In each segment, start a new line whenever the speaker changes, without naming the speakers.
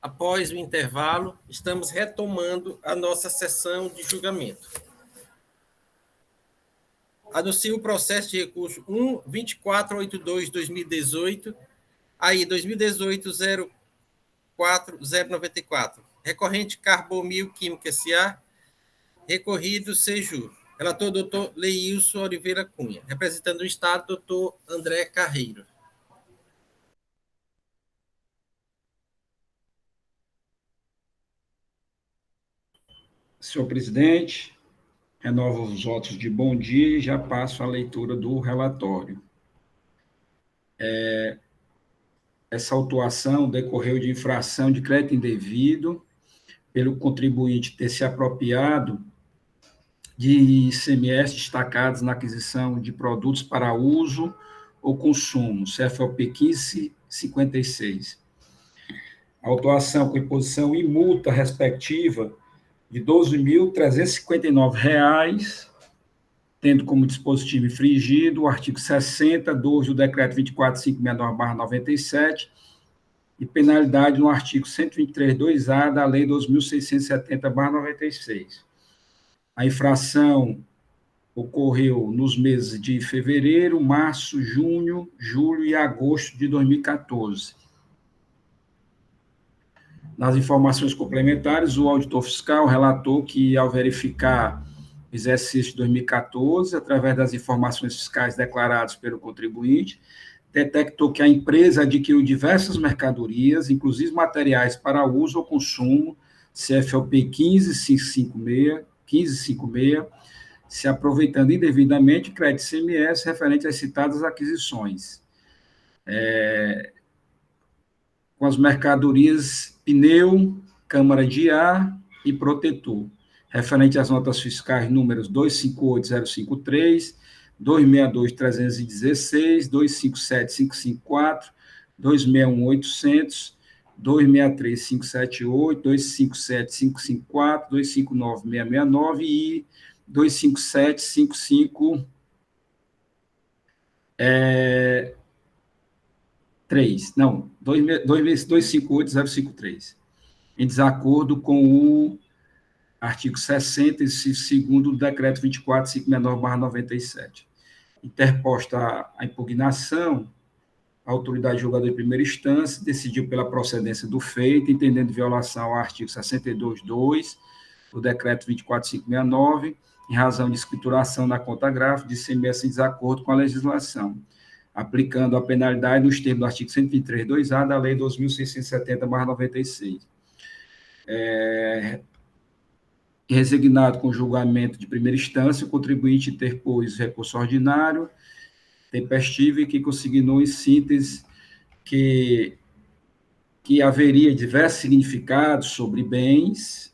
Após o intervalo, estamos retomando a nossa sessão de julgamento. Anuncio o processo de recurso 1.2482/2018, aí 2018-04094, recorrente Carbomil Química S.A., recorrido Seju. Relator, doutor Leilson Oliveira Cunha. Representando o Estado, doutor André Carreiro.
Senhor presidente, renovo os votos de bom dia e já passo a leitura do relatório. Essa autuação decorreu de infração de crédito indevido pelo contribuinte ter se apropriado de ICMS destacados na aquisição de produtos para uso ou consumo, CFOP 1556. A autuação com imposição e multa respectiva de R$ 12.359, tendo como dispositivo infringido o artigo 60(2) do decreto 24.569/97 e penalidade no artigo 123(2)A da lei 2.670/96. A infração ocorreu nos meses de fevereiro, março, junho, julho e agosto de 2014. Nas informações complementares, o auditor fiscal relatou que, ao verificar o exercício de 2014, através das informações fiscais declaradas pelo contribuinte, detectou que a empresa adquiriu diversas mercadorias, inclusive materiais para uso ou consumo, CFOP 1556, se aproveitando indevidamente crédito ICMS referente às citadas aquisições. Com as mercadorias pneu, câmara de ar e protetor, referente às notas fiscais números 258.053, 262.316, 257.554, 261.800, 263.578, 257.554, 259.669 e 257.553, não, 258.053, em desacordo com o artigo 60, segundo do decreto 24.569/97. Interposta a impugnação, a autoridade julgadora de primeira instância decidiu pela procedência do feito, entendendo violação ao artigo 62(2) do decreto 24.569, em razão de escrituração na conta gráfica de ICMS em desacordo com a legislação, aplicando a penalidade nos termos do artigo 123(2)A da lei 2.670/96. Resignado com o julgamento de primeira instância, o contribuinte interpôs recurso ordinário, tempestivo, e que consignou em síntese que haveria diversos significados sobre bens,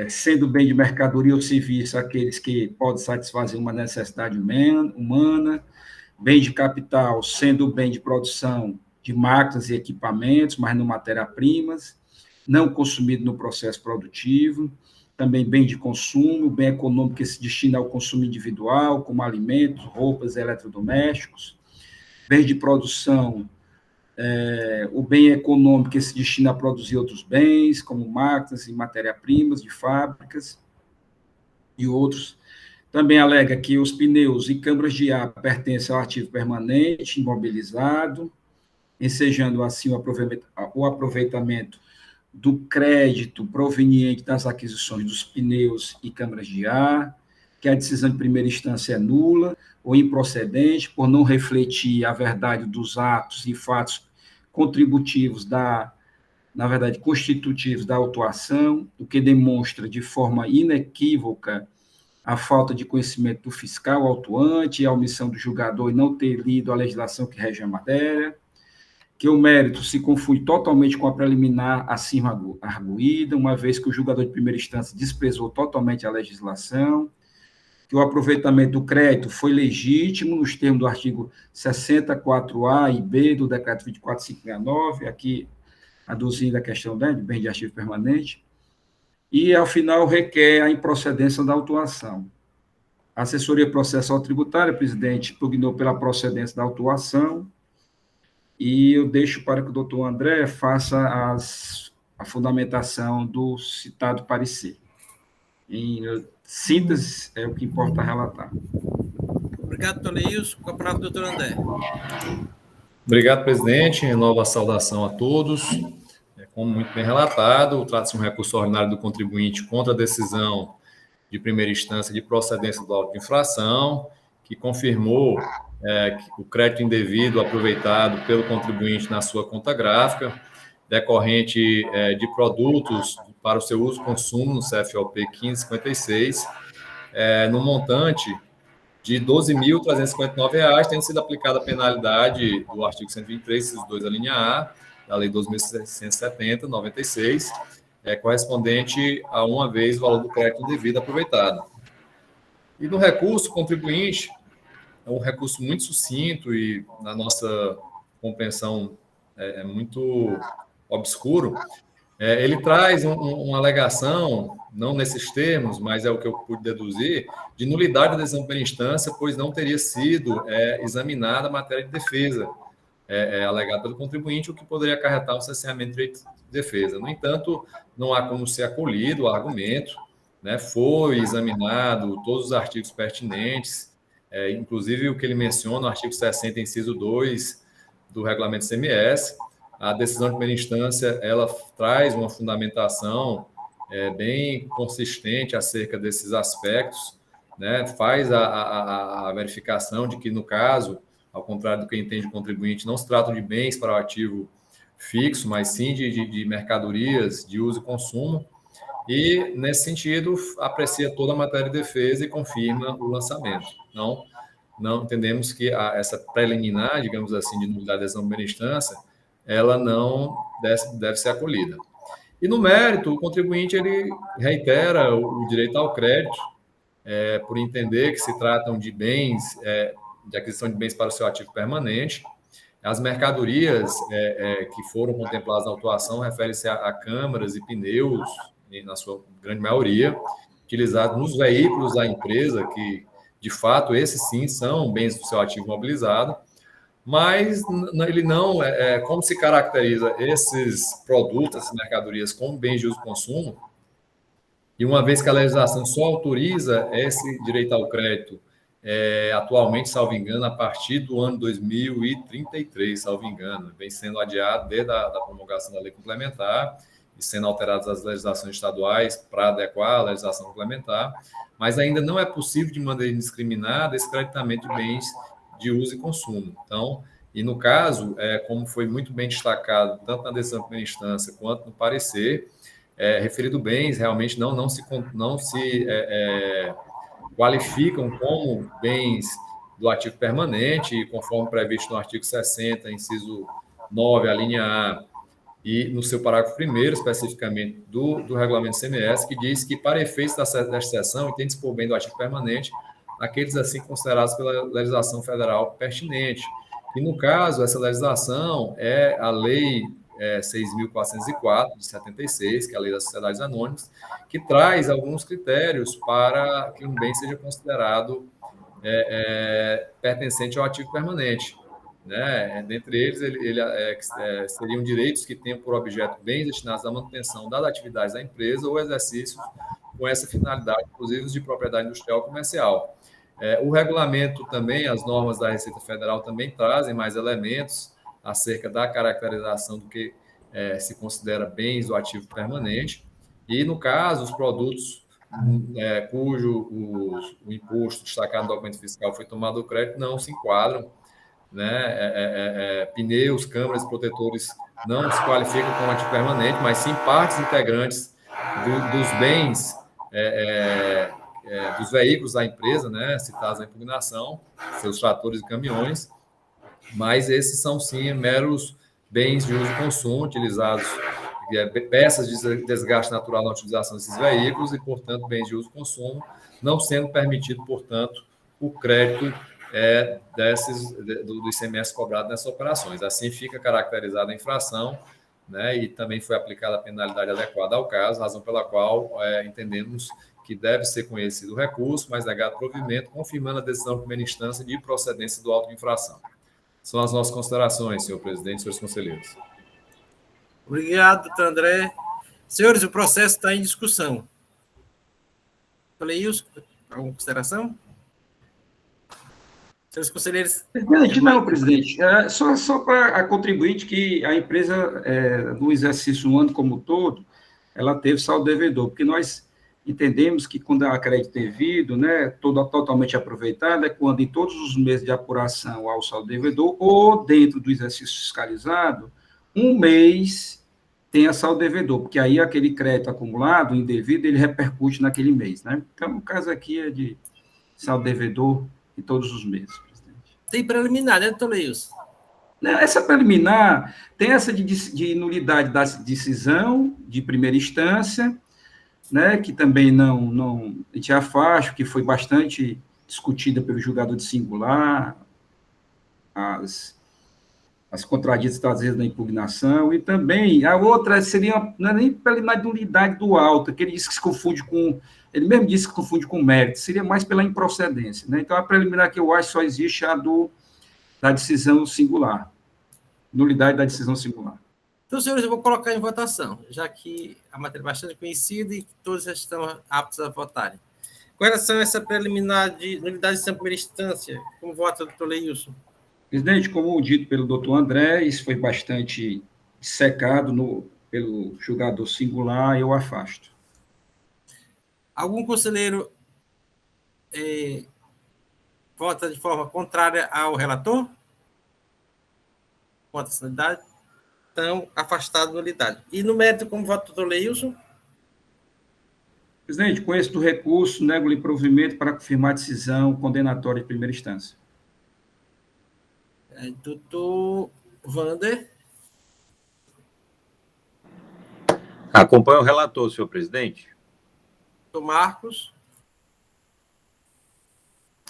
sendo bem de mercadoria ou serviço aqueles que podem satisfazer uma necessidade humana, bem de capital, sendo bem de produção de máquinas e equipamentos, mas não matéria-primas, não consumido no processo produtivo, também bem de consumo, bem econômico que se destina ao consumo individual, como alimentos, roupas, eletrodomésticos, bem de produção, o bem econômico que se destina a produzir outros bens, como máquinas e matéria-primas de fábricas e outros. Também alega que os pneus e câmaras de ar pertencem ao ativo permanente, imobilizado, ensejando assim o aproveitamento do crédito proveniente das aquisições dos pneus e câmaras de ar, que a decisão de primeira instância é nula ou improcedente, por não refletir a verdade dos atos e fatos contributivos na verdade, constitutivos da autuação, o que demonstra de forma inequívoca a falta de conhecimento do fiscal autuante e a omissão do julgador em não ter lido a legislação que rege a matéria, que o mérito se confunde totalmente com a preliminar acima arguída, uma vez que o julgador de primeira instância desprezou totalmente a legislação, que o aproveitamento do crédito foi legítimo nos termos do artigo 64A e B do decreto 24.569, aqui aduzindo a questão de bem de ativo permanente, e, ao final, requer a improcedência da autuação. A assessoria processual tributária, presidente, impugnou pela procedência da autuação, e eu deixo para que o doutor André faça a fundamentação do citado parecer. Em síntese, é o que importa relatar.
Obrigado, doutor Leilson. Com a palavra, doutor André.
Obrigado, presidente. Renovo a saudação a todos. Como muito bem relatado, trata-se de um recurso ordinário do contribuinte contra a decisão de primeira instância de procedência do auto de infração, que confirmou que o crédito indevido aproveitado pelo contribuinte na sua conta gráfica, decorrente de produtos para o seu uso e consumo no CFOP 1556, no montante de R$ 12.359, tendo sido aplicada a penalidade do artigo 123, inciso 2, a linha A, da Lei 2.670, 96, correspondente a uma vez o valor do crédito indevido aproveitado. E no recurso, o contribuinte, é um recurso muito sucinto e, na nossa compreensão, é muito obscuro. Ele traz uma alegação, não nesses termos, mas é o que eu pude deduzir, de nulidade da decisão de primeira instância, pois não teria sido examinada a matéria de defesa alegada pelo contribuinte, o que poderia acarretar um cerceamento de direito de defesa. No entanto, não há como ser acolhido o argumento, né? Foi examinado todos os artigos pertinentes, inclusive o que ele menciona, o artigo 60, inciso 2 do regulamento CMS. A decisão de primeira instância, ela traz uma fundamentação bem consistente acerca desses aspectos, né? Faz a verificação de que, no caso, ao contrário do que entende o contribuinte, não se tratam de bens para o ativo fixo, mas sim de mercadorias de uso e consumo, e, nesse sentido, aprecia toda a matéria de defesa e confirma o lançamento. Não entendemos que essa preliminar, digamos assim, de nulidade da decisão de primeira instância, ela não deve ser acolhida. E, no mérito, o contribuinte ele reitera o direito ao crédito, por entender que se tratam de bens, de aquisição de bens para o seu ativo permanente. As mercadorias que foram contempladas na autuação referem-se a câmaras e pneus, na sua grande maioria, utilizados nos veículos da empresa, que, de fato, esses sim são bens do seu ativo mobilizado, mas ele não, como se caracteriza esses produtos, essas mercadorias, como bens de uso e consumo, e uma vez que a legislação só autoriza esse direito ao crédito, atualmente, salvo engano, a partir do ano 2033, salvo engano, vem sendo adiado desde a promulgação da lei complementar e sendo alteradas as legislações estaduais para adequar a legislação complementar, mas ainda não é possível, de maneira indiscriminada, esse creditamento de bens de uso e consumo. Então, e no caso, como foi muito bem destacado, tanto na decisão de primeira instância quanto no parecer, referido bens realmente não se qualificam como bens do ativo permanente, conforme previsto no artigo 60, inciso 9, a linha A, e no seu parágrafo 1º, especificamente do regulamento CMS, que diz que, para efeitos desta seção, entende-se por bem do ativo permanente aqueles assim considerados pela legislação federal pertinente. E, no caso, essa legislação é a Lei 6.404, de 76, que é a Lei das Sociedades Anônimas, que traz alguns critérios para que um bem seja considerado pertencente ao ativo permanente. Né? Dentre eles, seriam direitos que tenham por objeto bens destinados à manutenção das atividades da empresa ou exercício com essa finalidade, inclusive os de propriedade industrial ou comercial. O regulamento também, as normas da Receita Federal também trazem mais elementos acerca da caracterização do que se considera bens do ativo permanente. E, no caso, os produtos cujo o imposto destacado no documento fiscal foi tomado do crédito não se enquadram, né? Pneus, câmaras e protetores não se qualificam como ativo permanente, mas sim partes integrantes dos bens, dos veículos da empresa, né? Citados na impugnação, seus tratores e caminhões, mas esses são sim meros bens de uso e consumo utilizados, peças de desgaste natural na utilização desses veículos e, portanto, bens de uso e consumo, não sendo permitido, portanto, o crédito do ICMS cobrado nessas operações. Assim fica caracterizada a infração, né, e também foi aplicada a penalidade adequada ao caso, razão pela qual entendemos que deve ser conhecido o recurso, mas negado provimento, confirmando a decisão de primeira instância de procedência do auto de infração. São as nossas considerações, senhor presidente e senhores conselheiros.
Obrigado, doutor André. Senhores, o processo está em discussão. Falei isso? Alguma consideração? Senhores conselheiros.
Presidente, não, presidente. Só para a contribuinte que a empresa, no exercício um ano como um todo, ela teve saldo devedor, porque nós entendemos que quando há crédito devido, né, totalmente aproveitado, é quando em todos os meses de apuração há o saldo devedor, ou dentro do exercício fiscalizado, um mês tem a saldo devedor, porque aí aquele crédito acumulado, indevido, ele repercute naquele mês, né? Então, o caso aqui é de saldo devedor em todos os meses, presidente.
Tem preliminar, né, doutor Leilson?
Essa preliminar tem essa de nulidade da decisão de primeira instância, né, que também não a gente afasta, que foi bastante discutida pelo julgador de singular, as contraditas trazidas na impugnação, e também a outra seria, não é nem pela nulidade do auto, que ele disse que se confunde com, ele mesmo disse que se confunde com mérito, seria mais pela improcedência, né? Então, a preliminar que eu acho só existe a da decisão singular, nulidade da decisão singular.
Então, senhores, eu vou colocar em votação, já que a matéria é bastante conhecida e todos já estão aptos a votarem. Com relação a essa preliminar de nulidade de primeira instância, como vota o doutor Leilson?
Presidente, como dito pelo doutor André, isso foi bastante secado pelo julgador singular, eu afasto.
Algum conselheiro vota de forma contrária ao relator? Vota essa nulidade? Então, afastado nulidade. E no mérito, como vota o doutor Leilson?
Presidente, com êxito do recurso, nego-lhe provimento para confirmar a decisão condenatória de primeira instância.
Doutor Wander?
Acompanho o relator, senhor presidente.
Doutor Marcos?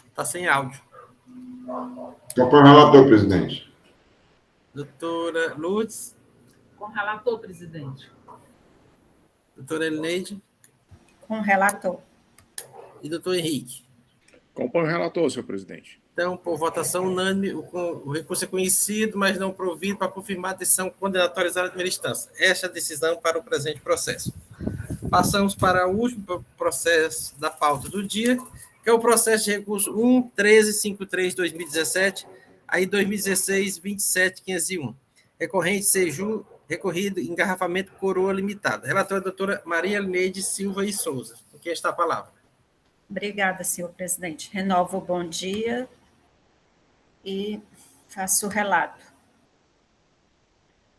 Está sem áudio.
Acompanho o relator, presidente.
Doutora Lourdes?
Com relator, presidente.
Doutora Elineide?
Com relator.
E doutor Henrique?
Acompanho o relator, senhor presidente.
Então, por votação unânime, o recurso é conhecido, mas não provido para confirmar a decisão condenatória da primeira instância. Esta é a decisão para o presente processo. Passamos para o último processo da pauta do dia, que é o processo de recurso 1.1353/2017, aí 2016-27.501. Recorrente Seju, recorrido engarrafamento Coroa Limitada. Relatora a doutora Maria Elineide Silva e Souza. Com quem está a palavra?
Obrigada, senhor presidente. Renovo o bom dia e faço o relato.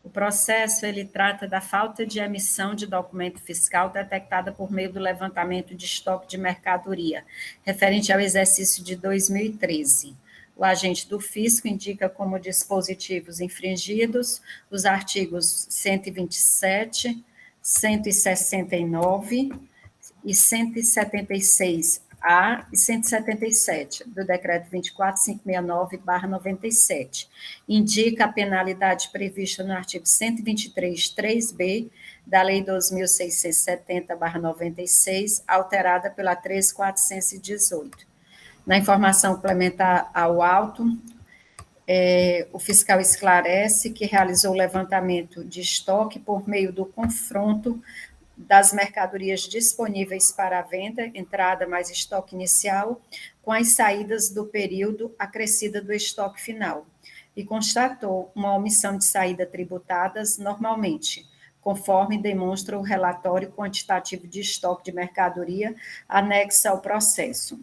O processo, ele trata da falta de emissão de documento fiscal detectada por meio do levantamento de estoque de mercadoria, referente ao exercício de 2013. O agente do fisco indica como dispositivos infringidos os artigos 127, 169 e 176A e 177 do Decreto 24.569/97. Indica a penalidade prevista no artigo 123.3b da Lei 2.670/96, alterada pela 13.418. Na informação complementar ao auto, o fiscal esclarece que realizou o levantamento de estoque por meio do confronto das mercadorias disponíveis para a venda, entrada mais estoque inicial, com as saídas do período acrescida do estoque final, e constatou uma omissão de saída tributadas normalmente, conforme demonstra o relatório quantitativo de estoque de mercadoria anexo ao processo.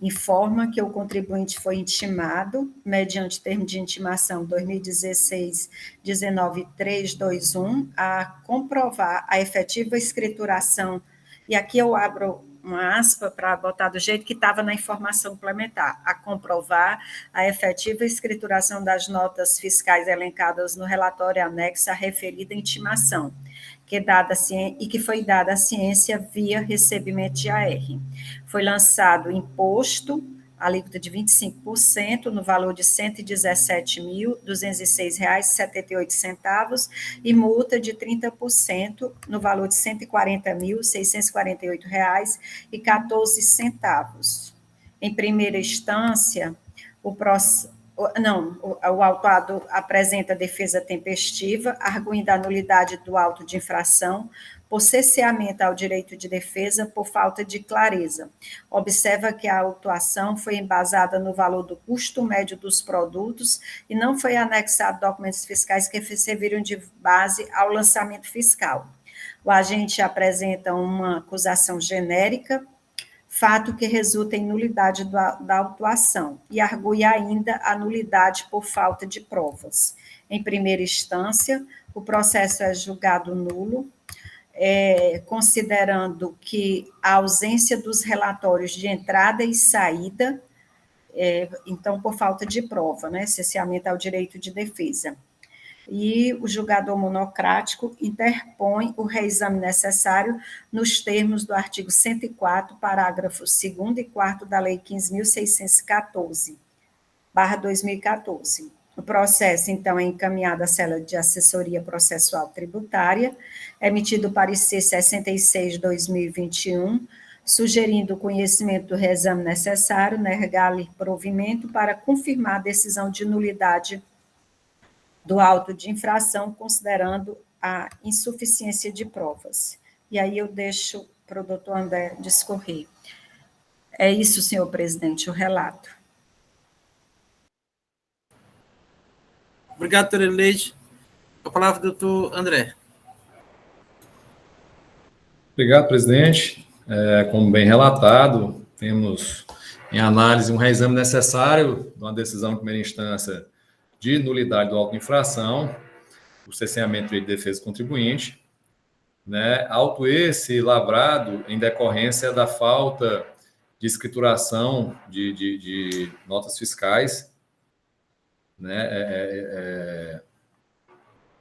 Informa que o contribuinte foi intimado, mediante termo de intimação 2016-19321, a comprovar a efetiva escrituração, e aqui eu abro uma aspa para botar do jeito que estava na informação complementar, a comprovar a efetiva escrituração das notas fiscais elencadas no relatório anexo à referida intimação, que foi dada à ciência via recebimento de AR. Foi lançado imposto, alíquota de 25%, no valor de R$ 117.206,78, e multa de 30%, no valor de R$ 140.648,14. Em primeira instância, o o autuado apresenta defesa tempestiva, arguindo a nulidade do auto de infração por cesseamento ao direito de defesa por falta de clareza. Observa que a autuação foi embasada no valor do custo médio dos produtos e não foi anexado documentos fiscais que serviram de base ao lançamento fiscal. O agente apresenta uma acusação genérica, fato que resulta em nulidade da autuação, e argui ainda a nulidade por falta de provas. Em primeira instância, o processo é julgado nulo, considerando que a ausência dos relatórios de entrada e saída, então, por falta de prova, né, cesseamento ao direito de defesa. E o julgador monocrático interpõe o reexame necessário nos termos do artigo 104, parágrafos 2º e 4º da Lei 15.614/2014. O processo, então, é encaminhado à cela de assessoria processual tributária, emitido o parecer 66/2021, sugerindo o conhecimento do reexame necessário, negar-lhe provimento para confirmar a decisão de nulidade do auto de infração, considerando a insuficiência de provas. E aí eu deixo para o doutor André discorrer. É isso, senhor presidente, o relato.
Obrigado, doutora Leide. A palavra, doutor André.
Obrigado, presidente. Como bem relatado, temos em análise um reexame necessário de uma decisão de primeira instância de nulidade do auto de infração, o cesseamento de defesa do contribuinte, né? Auto esse lavrado em decorrência da falta de escrituração de notas fiscais, né?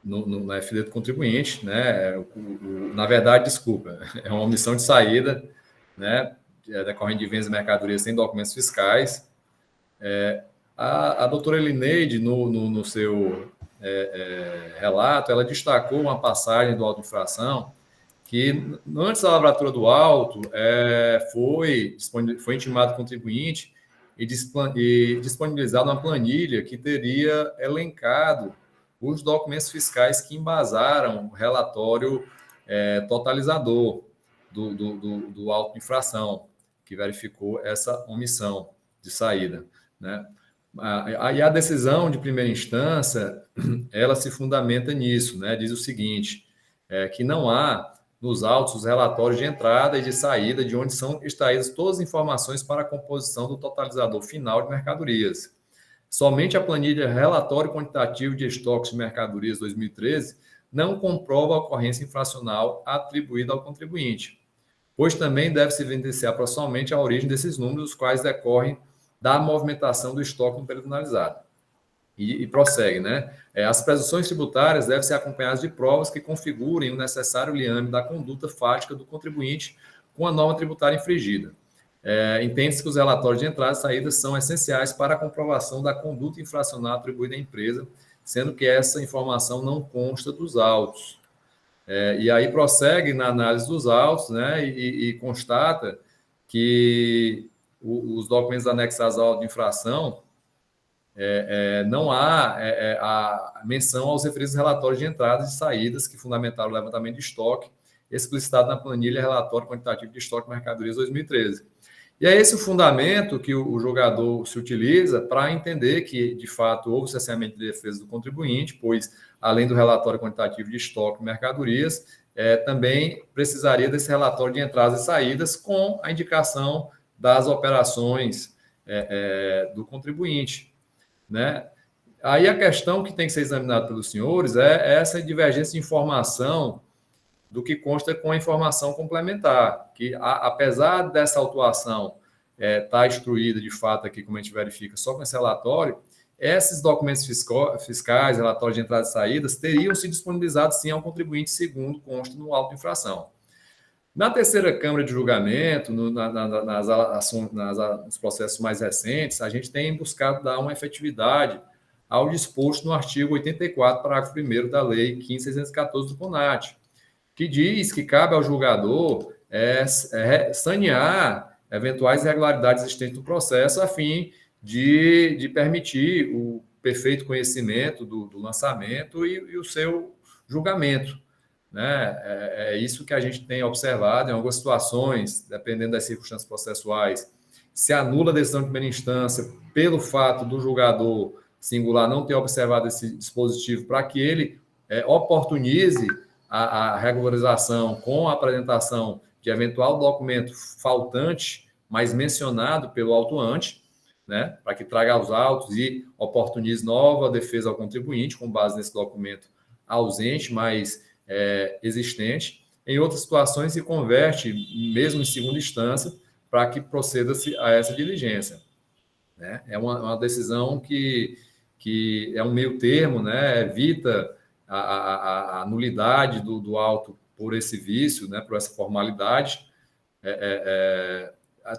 Na FD do contribuinte, né? Na verdade, desculpa, é uma omissão de saída, né? Decorrente de vendas de mercadorias sem documentos fiscais. A doutora Elineide, no seu relato, ela destacou uma passagem do auto de infração que, antes da lavratura do auto, foi intimado o contribuinte e disponibilizado uma planilha que teria elencado os documentos fiscais que embasaram o relatório totalizador do auto de infração, que verificou essa omissão de saída, né? E a decisão de primeira instância, ela se fundamenta nisso, né? Diz o seguinte, que não há nos autos os relatórios de entrada e de saída, de onde são extraídas todas as informações para a composição do totalizador final de mercadorias. Somente a planilha Relatório Quantitativo de Estoques de Mercadorias 2013 não comprova a ocorrência infracional atribuída ao contribuinte, pois também deve-se evidenciar processualmente a origem desses números, os quais decorrem da movimentação do estoque no período analisado. E prossegue, né? As presunções tributárias devem ser acompanhadas de provas que configurem o necessário liame da conduta fática do contribuinte com a norma tributária infringida. Entende-se que os relatórios de entrada e saída são essenciais para a comprovação da conduta infracional atribuída à empresa, sendo que essa informação não consta dos autos. E aí prossegue na análise dos autos, né? E constata que os documentos anexados ao auto de infração, não há a menção aos referidos relatórios de entradas e saídas que fundamentaram o levantamento de estoque, explicitado na planilha Relatório Quantitativo de Estoque de Mercadorias 2013. E é esse o fundamento que o julgador se utiliza para entender que, de fato, houve cesseamento de defesa do contribuinte, pois, além do relatório quantitativo de estoque de mercadorias, também precisaria desse relatório de entradas e saídas com a indicação das operações do contribuinte, né? Aí a questão que tem que ser examinada pelos senhores é essa divergência de informação do que consta com a informação complementar, que apesar dessa autuação estar instruída de fato aqui, como a gente verifica, só com esse relatório, esses documentos fiscais, relatórios de entradas e saídas, teriam se disponibilizado sim ao contribuinte, segundo consta no auto de infração. Na terceira Câmara de Julgamento, nos processos mais recentes, a gente tem buscado dar uma efetividade ao disposto no artigo 84, parágrafo 1º da Lei 15.614 do CONAT, que diz que cabe ao julgador sanear eventuais irregularidades existentes no processo, a fim de permitir o perfeito conhecimento do lançamento e o seu julgamento, né? É isso que a gente tem observado em algumas situações, dependendo das circunstâncias processuais, se anula a decisão de primeira instância pelo fato do julgador singular não ter observado esse dispositivo para que ele oportunize a regularização com a apresentação de eventual documento faltante, mas mencionado pelo autuante, né, para que traga os autos e oportunize nova defesa ao contribuinte com base nesse documento ausente, mas existente. Em outras situações, se converte, mesmo em segunda instância, para que proceda-se a essa diligência, né? É uma decisão que é um meio termo, né? Evita a nulidade do auto por esse vício, né? Por essa formalidade.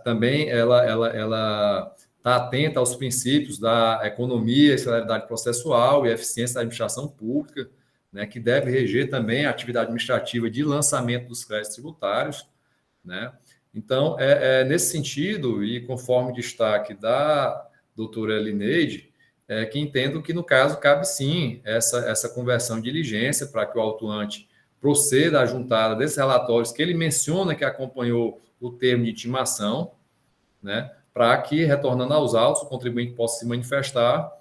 Também ela está atenta aos princípios da economia e celeridade processual e eficiência da administração pública, né? Que deve reger também a atividade administrativa de lançamento dos créditos tributários, né? Então, nesse sentido, e conforme destaque da doutora Elineide, que entendo que, no caso, cabe sim essa conversão de diligência para que o autuante proceda à juntada desses relatórios que ele menciona que acompanhou o termo de intimação, né, para que, retornando aos autos, o contribuinte possa se manifestar.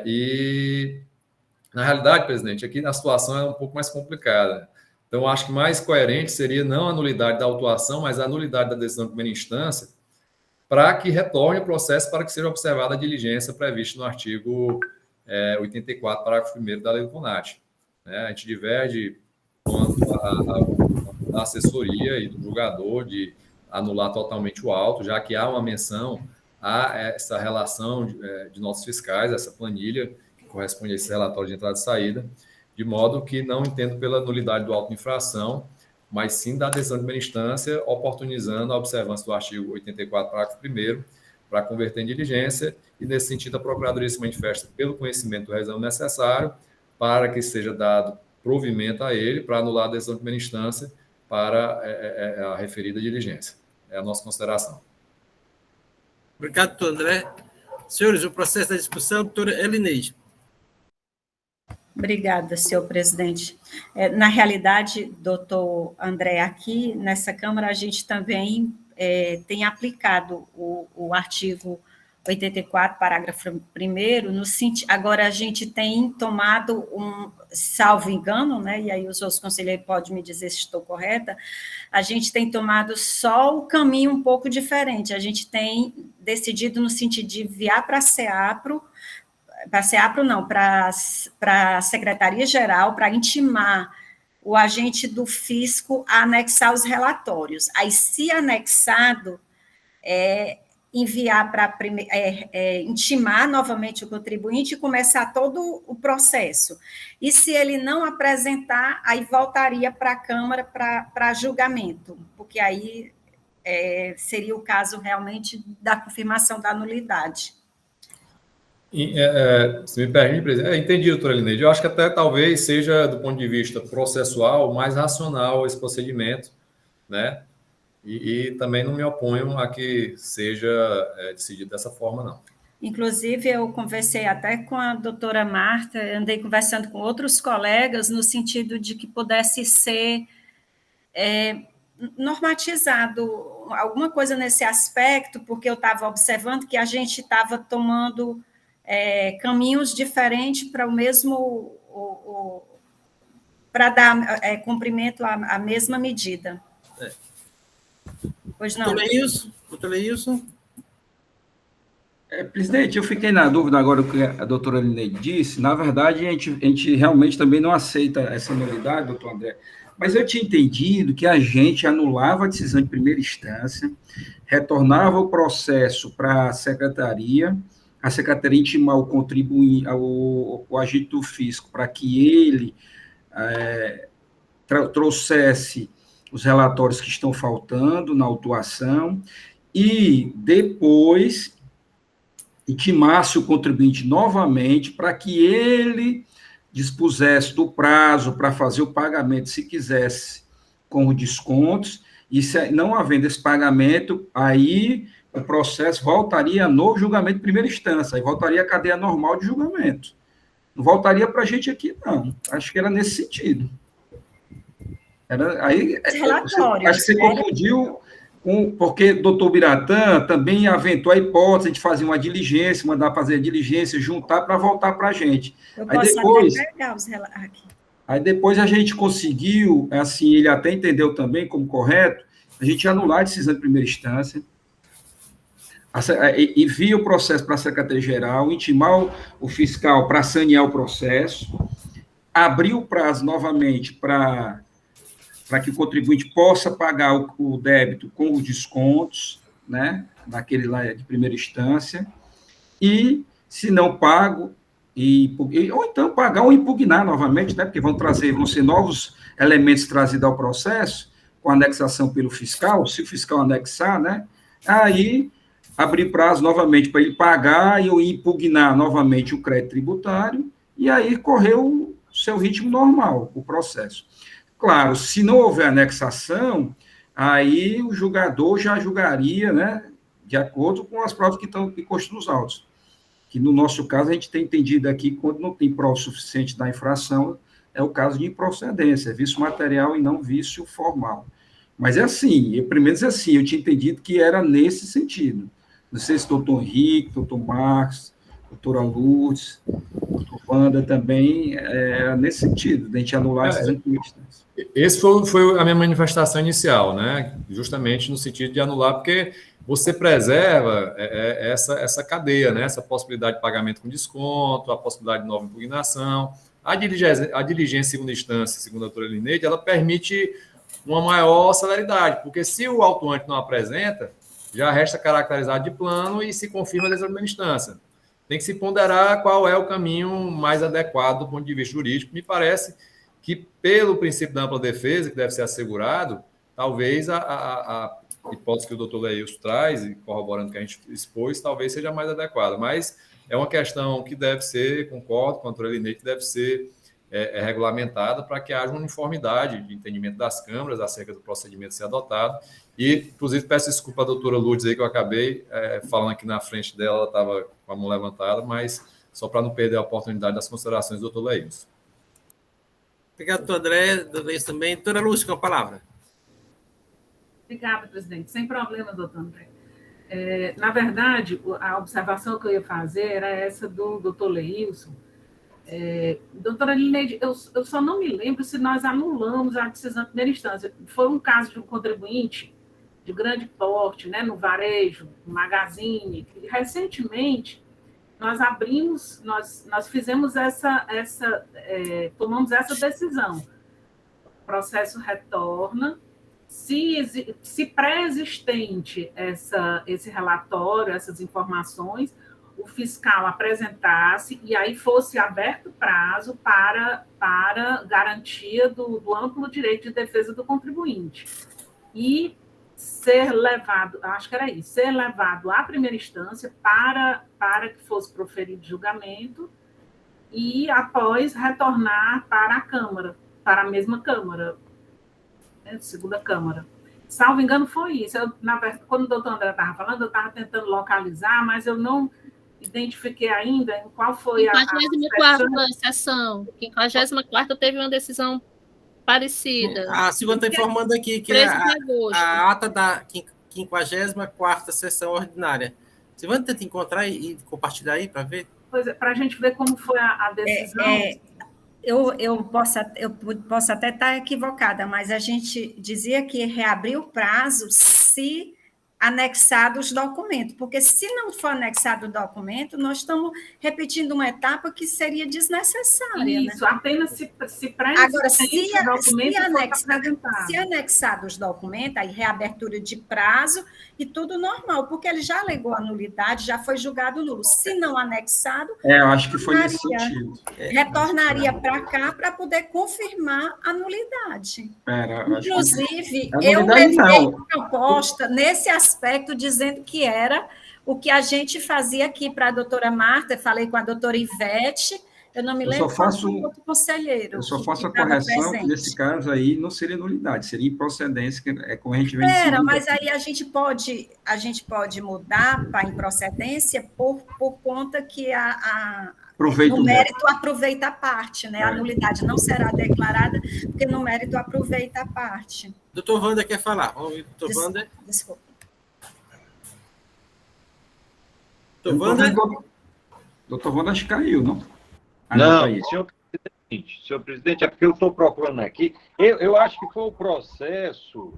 E, na realidade, presidente, aqui a situação é um pouco mais complicada. Então, acho que mais coerente seria não a nulidade da autuação, mas a nulidade da decisão de primeira instância, para que retorne o processo para que seja observada a diligência prevista no artigo 84, parágrafo 1º da Lei do CONAT. A gente diverge quanto à assessoria e do julgador de anular totalmente o auto, já que há uma menção a essa relação de notas fiscais, essa planilha que corresponde a esse relatório de entrada e saída, de modo que não entendo pela nulidade do auto de infração, mas sim da decisão de primeira instância, oportunizando a observância do artigo 84, parágrafo 1º, para converter em diligência, e nesse sentido a Procuradoria se manifesta pelo conhecimento do resumo necessário para que seja dado provimento a ele para anular a decisão de primeira instância para a referida diligência. É a nossa consideração.
Obrigado, doutor André. Senhores, o processo da discussão, doutora Elineide.
Obrigada, senhor presidente. Na realidade, doutor André, aqui nessa Câmara, a gente também tem aplicado o artigo 84, parágrafo 1º, no sentido, agora a gente tem tomado salvo engano, né, e aí os outros conselheiros podem me dizer se estou correta, a gente tem tomado só o caminho um pouco diferente, a gente tem decidido no sentido de enviar para a SEAPRO não, para a Secretaria-Geral, para intimar o agente do fisco a anexar os relatórios. Aí, se anexado, enviar para intimar novamente o contribuinte e começar todo o processo. E se ele não apresentar, aí voltaria para a Câmara para julgamento, porque aí seria o caso realmente da confirmação da nulidade.
Se me permite, presidente, entendi, doutora Elineide. Eu acho que até talvez seja, do ponto de vista processual, mais racional esse procedimento, né? E também não me oponho a que seja decidido dessa forma, não.
Inclusive, eu conversei até com a doutora Marta, andei conversando com outros colegas, no sentido de que pudesse ser normatizado alguma coisa nesse aspecto, porque eu estava observando que a gente estava tomando caminhos diferentes para o mesmo, para dar cumprimento à mesma medida. Pois não.
Doutor Leilson?
Presidente, eu fiquei na dúvida agora o que a doutora Elineide disse. Na verdade, a gente realmente também não aceita essa nulidade, doutor André, mas eu tinha entendido que a gente anulava a decisão de primeira instância, retornava o processo para a secretaria intimar o contribuinte, o agente do fisco, para que ele trouxesse os relatórios que estão faltando na autuação e depois intimasse o contribuinte novamente para que ele dispusesse do prazo para fazer o pagamento, se quisesse, com os descontos, e se não havendo esse pagamento, aí o processo voltaria no julgamento de primeira instância, e voltaria à cadeia normal de julgamento. Não voltaria para a gente aqui, não. Acho que era nesse sentido. Acho que você confundiu porque o doutor Biratã também aventou a hipótese de fazer uma diligência, mandar fazer a diligência, juntar para voltar para a gente. Aí depois a gente conseguiu, assim, ele até entendeu também como correto, a gente anular a decisão de primeira instância, envia o processo para a Secretaria-Geral, intimar o fiscal para sanear o processo, abrir o prazo novamente para que o contribuinte possa pagar o débito com os descontos, né, daquele lá de primeira instância, e, se não pago, ou então pagar ou impugnar novamente, né, porque vão ser novos elementos trazidos ao processo, com anexação pelo fiscal, se o fiscal anexar, né, aí abrir prazo novamente para ele pagar e eu impugnar novamente o crédito tributário, e aí correr o seu ritmo normal, o processo. Claro, se não houver anexação, aí o julgador já julgaria, né, de acordo com as provas que constam nos autos. Que no nosso caso, a gente tem entendido aqui, quando não tem prova suficiente da infração, é o caso de improcedência, vício material e não vício formal. Mas é assim, pelo menos é assim, eu tinha entendido que era nesse sentido. Não sei se doutor Henrique, doutor Marcos, doutora Lourdes, doutor Wanda também, nesse sentido, de a gente anular essas entrevistas.
Esse foi a minha manifestação inicial, né? Justamente no sentido de anular, porque você preserva essa cadeia, né? Essa possibilidade de pagamento com desconto, a possibilidade de nova impugnação. A diligência em segunda instância, segundo a doutora Lineide, ela permite uma maior celeridade, porque se o autuante não apresenta, já resta caracterizado de plano e se confirma desde a primeira instância. Tem que se ponderar qual é o caminho mais adequado do ponto de vista jurídico. Me parece que, pelo princípio da ampla defesa, que deve ser assegurado, talvez a hipótese que o doutor Leilson traz, e corroborando o que a gente expôs, talvez seja mais adequada. Mas é uma questão que deve ser, concordo com a doutora Lineide, que deve ser regulamentada para que haja uma uniformidade de entendimento das câmaras acerca do procedimento a ser adotado. E, inclusive, peço desculpa à doutora Lourdes aí, que eu acabei falando aqui na frente dela, ela estava com a mão levantada, mas só para não perder a oportunidade das considerações do doutor Leilson.
Obrigado, doutor André, doutor Leilson também. Doutora Lúcia, com a palavra.
Obrigada, presidente. Sem problema, doutor André. Na verdade, a observação que eu ia fazer era essa do doutor Leilson. Doutora Lineide, eu só não me lembro se nós anulamos a decisão de primeira instância. Foi um caso de um contribuinte de grande porte, né, no varejo, no Magazine. Recentemente, nós abrimos, nós fizemos tomamos essa decisão. O processo retorna. Se pré-existente esse relatório, essas informações, o fiscal apresentasse e aí fosse aberto prazo para garantia do amplo direito de defesa do contribuinte. E ser levado, acho que era isso, ser levado à primeira instância para que fosse proferido julgamento e após retornar para a Câmara, para a mesma Câmara, né, segunda Câmara. Salvo engano, foi isso. Na verdade, quando o doutor André estava falando, eu estava tentando localizar, mas eu não identifiquei ainda em qual foi a
54ª sessão. 54ª teve uma decisão parecida.
A Silvana está informando aqui que a ata da 54ª sessão ordinária. Silvana, tenta encontrar e compartilhar aí para ver?
Pois é, para a gente ver como foi a decisão.
Eu posso até estar equivocada, mas a gente dizia que reabriu o prazo se anexado os documentos, porque se não for anexado o documento, nós estamos repetindo uma etapa que seria desnecessária.
Isso,
né?
Apenas se
agora, se anexado os documentos, aí reabertura de prazo e tudo normal, porque ele já alegou a nulidade, já foi julgado nulo. Se não anexado,
eu acho que foi nesse sentido.
Retornaria para cá para poder confirmar a nulidade. Inclusive, eu levei uma proposta nesse aspecto, dizendo que era o que a gente fazia aqui para a doutora Marta, falei com a doutora Ivete, Eu não me
Eu
lembro
só faço-
qual foi o outro conselheiro.
Eu só
que
faço a
estava
correção que,
presente.
nesse caso aí, não seria nulidade, seria improcedência, que é como a gente vem
Era,
decidindo.
mas aí a gente pode mudar para improcedência por conta que
Proveito
no
médico.
mérito aproveita a parte, né? A nulidade não será declarada, porque no mérito aproveita a parte.
Doutor Wander quer falar. Vamos ouvir, doutor Wander.
Desculpa.
Doutor Wander?
Doutor Wander acho que caiu, não?
Não,
tá aí.
senhor presidente, é porque eu estou procurando aqui. Eu acho que foi o processo,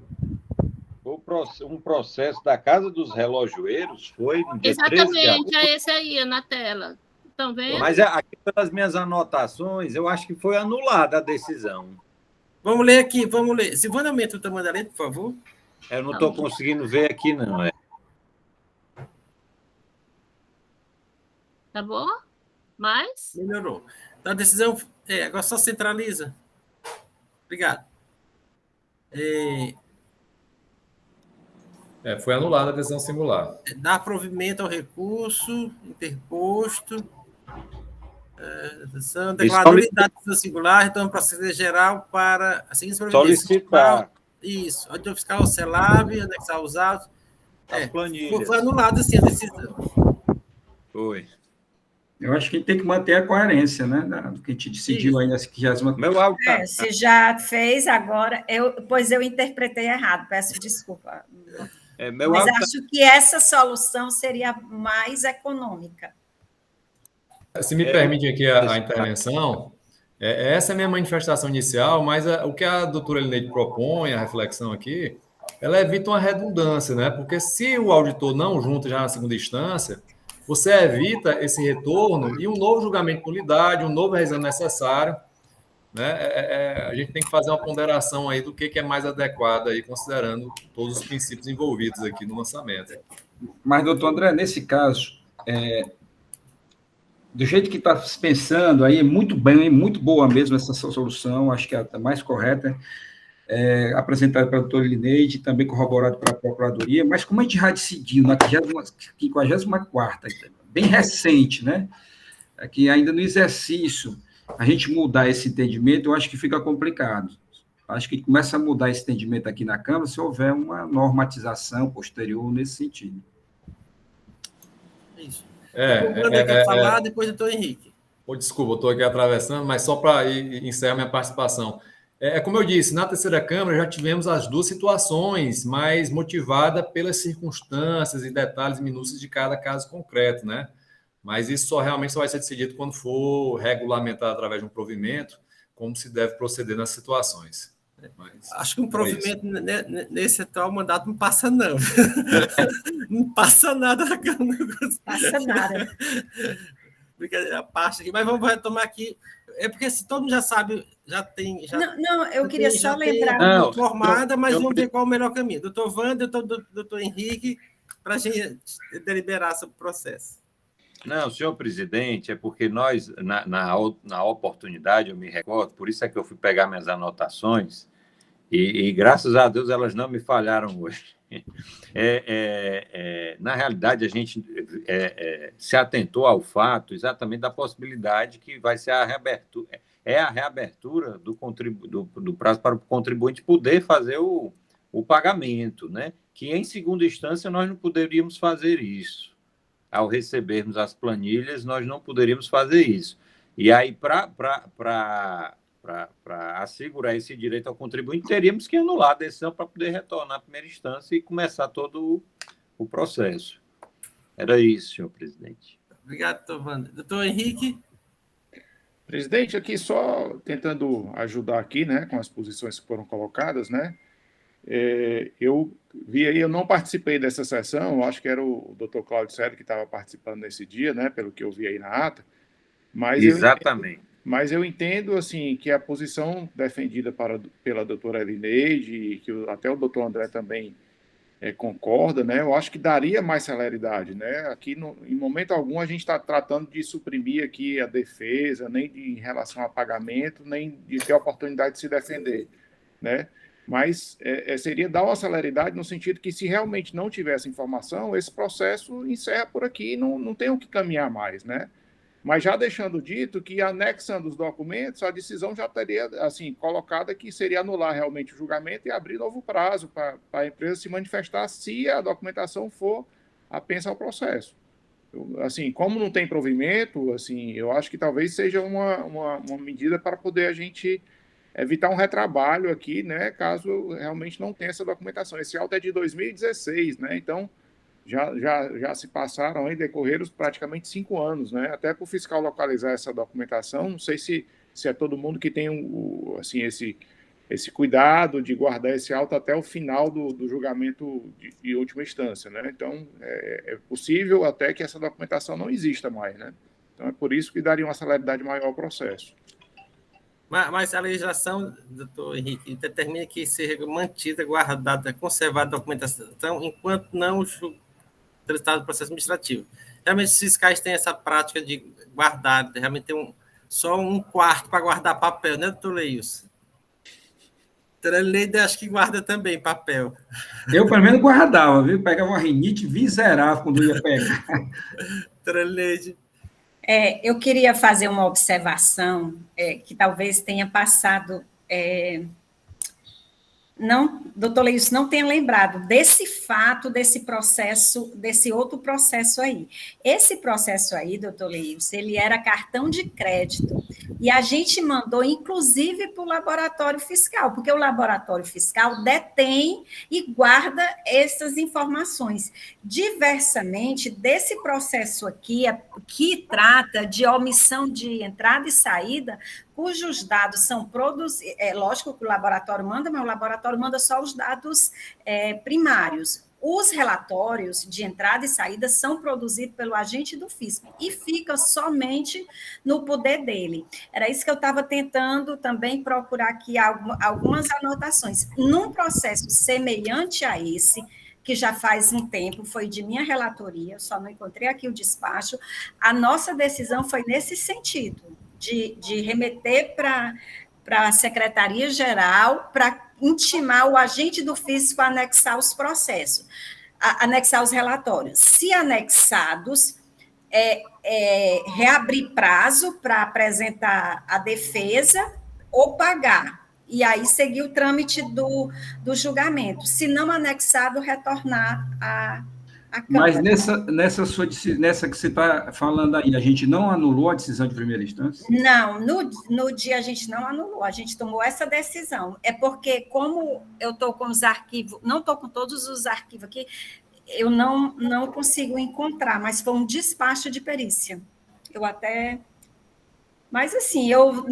um processo da Casa dos Relojoeiros, foi no dia 13 de
Exatamente,
agosto.
é esse aí na tela. Estão vendo?
Mas aqui pelas minhas anotações, eu acho que foi anulada a decisão.
Vamos ler aqui, vamos ler. Silvana, aumenta o tamanho da letra, por favor.
Eu não estou conseguindo ver aqui, não.
Tá bom? Mais?
Melhorou. Então, a decisão... agora só centraliza. Obrigado.
Foi anulada a decisão singular.
Dar provimento ao recurso interposto. Declarar nulidade de decisão singular, retorno para a Procedimento Geral para a seguinte providência.
Solicitar.
Isso. Auditor fiscal, CELAB, anexar os autos.
As planilhas.
Foi anulada, sim, a decisão.
Foi.
Eu acho que a gente tem que manter a coerência, né? Do que a gente decidiu aí nas 50.
Meu áudio
Se já fez agora, pois eu interpretei errado, peço desculpa. Mas acho que essa solução seria mais econômica.
Se me permite aqui a intervenção, essa é a minha manifestação inicial, mas o que a doutora Elineide propõe, a reflexão aqui, ela evita uma redundância, né? Porque se o auditor não junta já na segunda instância, você evita esse retorno e um novo julgamento de nulidade, um novo exame necessário, né? A gente tem que fazer uma ponderação aí do que é mais adequado aí, considerando todos os princípios envolvidos aqui no lançamento.
Mas, doutor André, nesse caso, do jeito que está pensando aí, muito bem, muito boa mesmo essa solução, acho que é a mais correta, apresentada pela doutora Elineide, também corroborada pela Procuradoria, mas como a gente já decidiu na 54ª, bem recente, né? Aqui ainda no exercício, a gente mudar esse entendimento, eu acho que fica complicado. Acho que começa a mudar esse entendimento aqui na Câmara se houver uma normatização posterior nesse sentido.
Isso. O Wander quer falar, depois o doutor Henrique.
Desculpa, eu estou aqui atravessando, mas só para encerrar minha participação. Como eu disse, na terceira Câmara já tivemos as duas situações, mas motivada pelas circunstâncias e detalhes minúsculos de cada caso concreto, né? Mas isso realmente só vai ser decidido quando for regulamentado através de um provimento, como se deve proceder nas situações. Mas,
acho que um provimento nesse atual mandato não passa, não. Não passa nada na Câmara.
Não passa nada.
Brincadeira à parte aqui, mas vamos retomar aqui. Porque se todo mundo já sabe, já tem.
Não, eu queria só lembrar.
Não, formada, mas vamos ver qual é o melhor caminho. Doutor Wander, doutor Henrique, para a gente deliberar sobre o processo.
Não, senhor presidente, é porque nós, na oportunidade, eu me recordo, por isso é que eu fui pegar minhas anotações, e graças a Deus elas não me falharam hoje. Na realidade, a gente se atentou ao fato exatamente da possibilidade que vai ser a reabertura do prazo para o contribuinte poder fazer o pagamento, né? Que em segunda instância nós não poderíamos fazer isso. Ao recebermos as planilhas, nós não poderíamos fazer isso. E aí, para assegurar esse direito ao contribuinte, teríamos que anular a decisão para poder retornar à primeira instância e começar todo o processo. Era isso, senhor presidente.
Obrigado, doutor Wander. Doutor Henrique?
Presidente, aqui só tentando ajudar aqui, né, com as posições que foram colocadas, né? Eu vi aí, eu não participei dessa sessão, eu acho que era o doutor Cláudio Sérgio que estava participando nesse dia, né, pelo que eu vi aí na ata. Mas
exatamente.
Mas eu entendo, assim, que a posição defendida pela doutora Elineide, e que até o doutor André também concorda, né? Eu acho que daria mais celeridade, né? Aqui, em momento algum, a gente está tratando de suprimir aqui a defesa, nem em relação a pagamento, nem de ter a oportunidade de se defender, né? Mas seria dar uma celeridade no sentido que, se realmente não tivesse informação, esse processo encerra por aqui, não tem o que caminhar mais, né? Mas já deixando dito que, anexando os documentos, a decisão já teria, assim, colocada que seria anular realmente o julgamento e abrir novo prazo para a empresa se manifestar se a documentação for apensa ao processo. Assim, como não tem provimento, assim, eu acho que talvez seja uma medida para poder a gente evitar um retrabalho aqui, né, caso realmente não tenha essa documentação. Esse auto é de 2016, né, então já se passaram aí, decorreram praticamente 5 anos, né, até para o fiscal localizar essa documentação, não sei se é todo mundo que tem assim, esse cuidado de guardar esse auto até o final do julgamento de última instância, né? Então, é possível até que essa documentação não exista mais, né? Então, é por isso que daria uma celeridade maior ao processo.
Mas a legislação, doutor Henrique, determina que seja mantida, guardada, conservada a documentação enquanto não tratado do processo administrativo. Realmente, os fiscais têm essa prática de guardar, realmente tem só um quarto para guardar papel, né, doutor Leilson? Leide, acho que guarda também papel.
Eu, pelo menos, guardava, viu? Pegava uma rinite miserável quando ia pegar.
Leide.
Eu queria fazer uma observação que talvez tenha passado... Não, doutor Leilson não tenha lembrado desse fato, desse processo, desse outro processo aí. Esse processo aí, doutor Leilson, ele era cartão de crédito, e a gente mandou, inclusive, para o laboratório fiscal, porque o laboratório fiscal detém e guarda essas informações. Diversamente, desse processo aqui, que trata de omissão de entrada e saída, cujos dados são produzidos, lógico que o laboratório manda, mas o laboratório manda só os dados primários. Os relatórios de entrada e saída são produzidos pelo agente do fisco e fica somente no poder dele. Era isso que eu estava tentando também procurar aqui algumas anotações. Num processo semelhante a esse, que já faz um tempo, foi de minha relatoria, só não encontrei aqui o despacho, a nossa decisão foi nesse sentido, de remeter para a Secretaria-Geral para intimar o agente do fisco a anexar os processos, anexar os relatórios. Se anexados, reabrir prazo para apresentar a defesa ou pagar, e aí seguir o trâmite do julgamento. Se não anexado, retornar a Câmara.
Mas nessa que você está falando aí, a gente não anulou a decisão de primeira instância?
Não, no dia a gente não anulou, a gente tomou essa decisão. É porque, como eu estou com os arquivos, não estou com todos os arquivos aqui, eu não consigo encontrar, mas foi um despacho de perícia. Mas, assim, eu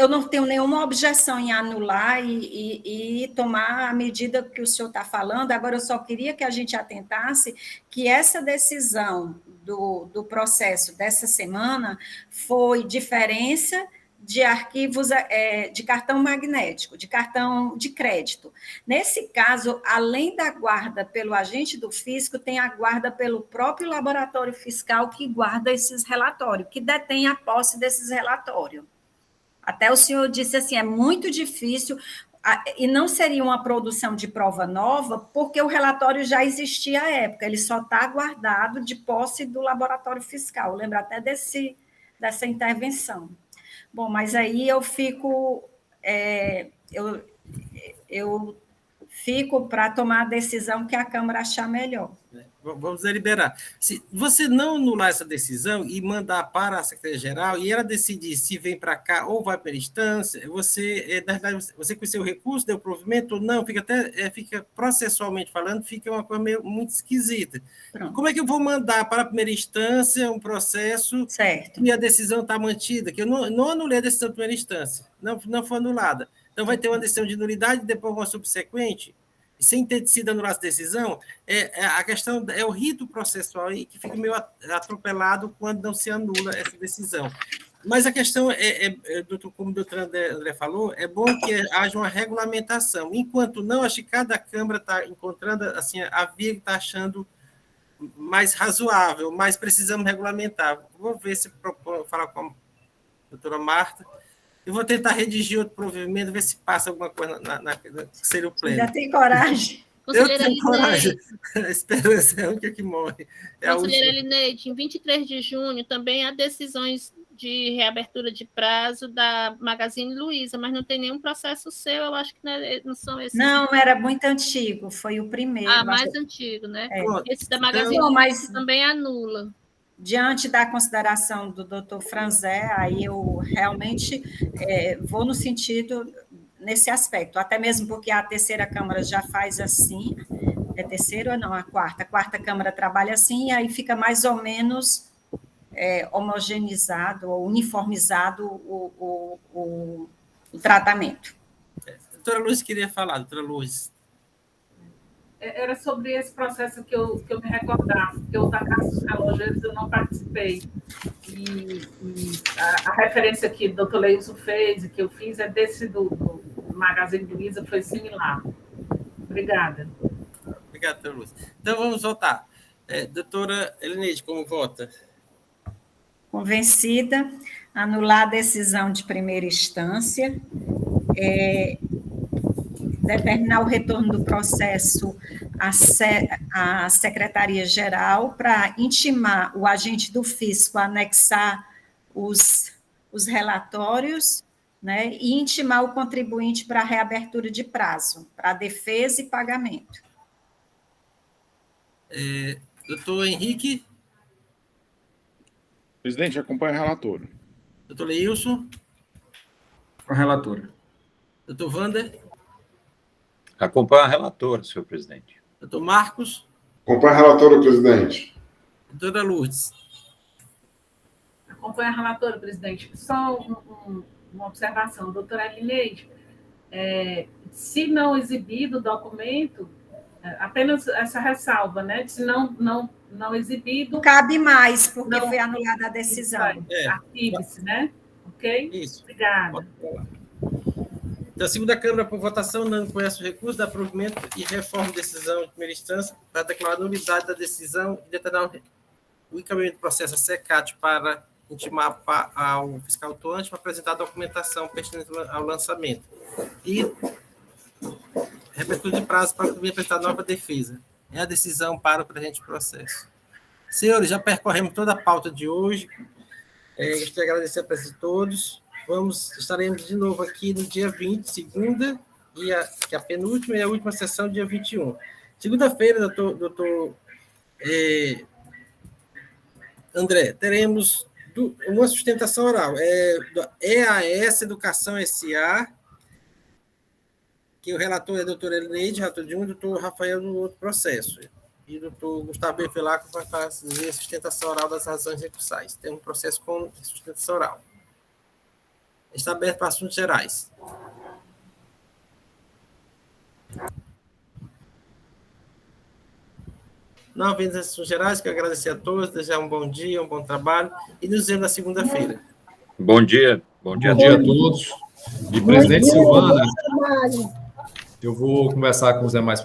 não tenho nenhuma objeção em anular e tomar a medida que o senhor está falando. Agora, eu só queria que a gente atentasse que essa decisão do processo dessa semana foi diferença de arquivos de cartão magnético, de cartão de crédito. Nesse caso, além da guarda pelo agente do fisco, tem a guarda pelo próprio laboratório fiscal que guarda esses relatórios, que detém a posse desses relatórios. Até o senhor disse assim, é muito difícil, e não seria uma produção de prova nova, porque o relatório já existia à época, ele só está guardado de posse do laboratório fiscal. Lembro até dessa intervenção. Bom, mas aí eu fico para tomar a decisão que a Câmara achar melhor.
Vamos deliberar. Se você não anular essa decisão e mandar para a Secretaria-Geral e ela decidir se vem para cá ou vai para a instância, você, na verdade, você com o seu recurso deu provimento ou não, fica processualmente falando, fica uma coisa muito esquisita. Pronto. Como é que eu vou mandar para a primeira instância um processo
certo.
E a decisão está mantida? Que eu não anulei a decisão da primeira instância, não foi anulada. Então, vai ter uma decisão de nulidade e depois uma subsequente, sem ter sido anulada essa decisão. A questão é o rito processual aí, que fica meio atropelado quando não se anula essa decisão. Mas a questão como o doutor André falou, é bom que haja uma regulamentação. Enquanto não, acho que cada Câmara está encontrando assim, a via que está achando mais razoável, mas precisamos regulamentar. Vou ver se falar com a doutora Marta. Eu vou tentar redigir outro provimento, ver se passa alguma coisa que seria o pleno.
Já tem coragem?
Eu tenho coragem. A esperança é a única que morre.
Conselheira Elineide, em 23 de junho, também há decisões de reabertura de prazo da Magazine Luiza, mas não tem nenhum processo seu, eu acho que não são esses.
Não, era muito antigo, foi o primeiro.
Mais antigo, né?
É.
Esse da Magazine
Não,
Luiza também anula.
Diante da consideração do doutor Franzé, aí eu realmente vou no sentido, nesse aspecto, até mesmo porque a terceira Câmara já faz assim, é terceira ou não, a quarta Câmara trabalha assim, e aí fica mais ou menos homogeneizado ou uniformizado o tratamento.
Doutora Luz queria falar, doutora Luz.
Era sobre esse processo que eu me recordava, porque o da Casa dos Relógios eu não participei. E a referência que o doutor Leilson fez e que eu fiz é desse do Magazine Luiza, foi similar. Obrigada.
Obrigado, doutora Luz. Então, vamos votar. Doutora Elineide, como vota?
Convencida, anular a decisão de primeira instância, determinar o retorno do processo à Secretaria-Geral para intimar o agente do fisco a anexar os relatórios, né, e intimar o contribuinte para a reabertura de prazo, para defesa e pagamento.
Doutor Henrique?
Presidente, acompanha o relator.
Doutor Leilson?
Com a relatora.
Doutor Wander?
Acompanha a relatora, senhor presidente.
Doutor Marcos?
Acompanha a relatora, presidente.
Doutora Lourdes?
Acompanha a relatora, presidente. Só uma observação, doutora Elineide, se não exibido o documento, apenas essa ressalva, né? Se não exibido...
Cabe mais, porque foi anulada a decisão.
Arquive-se, né? Ok?
Isso.
Obrigada.
Então, a segunda Câmara, por votação, não conhece o recurso de aprovimento e reforma de decisão de primeira instância para declarar a nulidade da decisão e determinar o encaminhamento do processo a SECAT para intimar ao fiscal atuante para apresentar a documentação pertinente ao lançamento. E reabertura de prazo para apresentar nova defesa. É a decisão para o presente processo. Senhores, já percorremos toda a pauta de hoje. Gostaria de agradecer a presença de todos. Estaremos de novo aqui no dia 20, segunda, que é a penúltima e a última sessão, dia 21. Segunda-feira, doutor André, teremos uma sustentação oral. Do EAS Educação S.A., que o relator é a doutora Elineide, relator de um, e o doutor Rafael no outro processo. E o doutor Gustavo Bevelaco vai fazer a sustentação oral das razões recursais. Tem um processo com sustentação oral. Está aberto para assuntos gerais. Não havendo assuntos gerais, quero agradecer a todos, desejar um bom dia, um bom trabalho e nos vemos na segunda-feira.
Bom dia. Bom dia
a todos. E presidente Silvana, eu vou conversar com os demais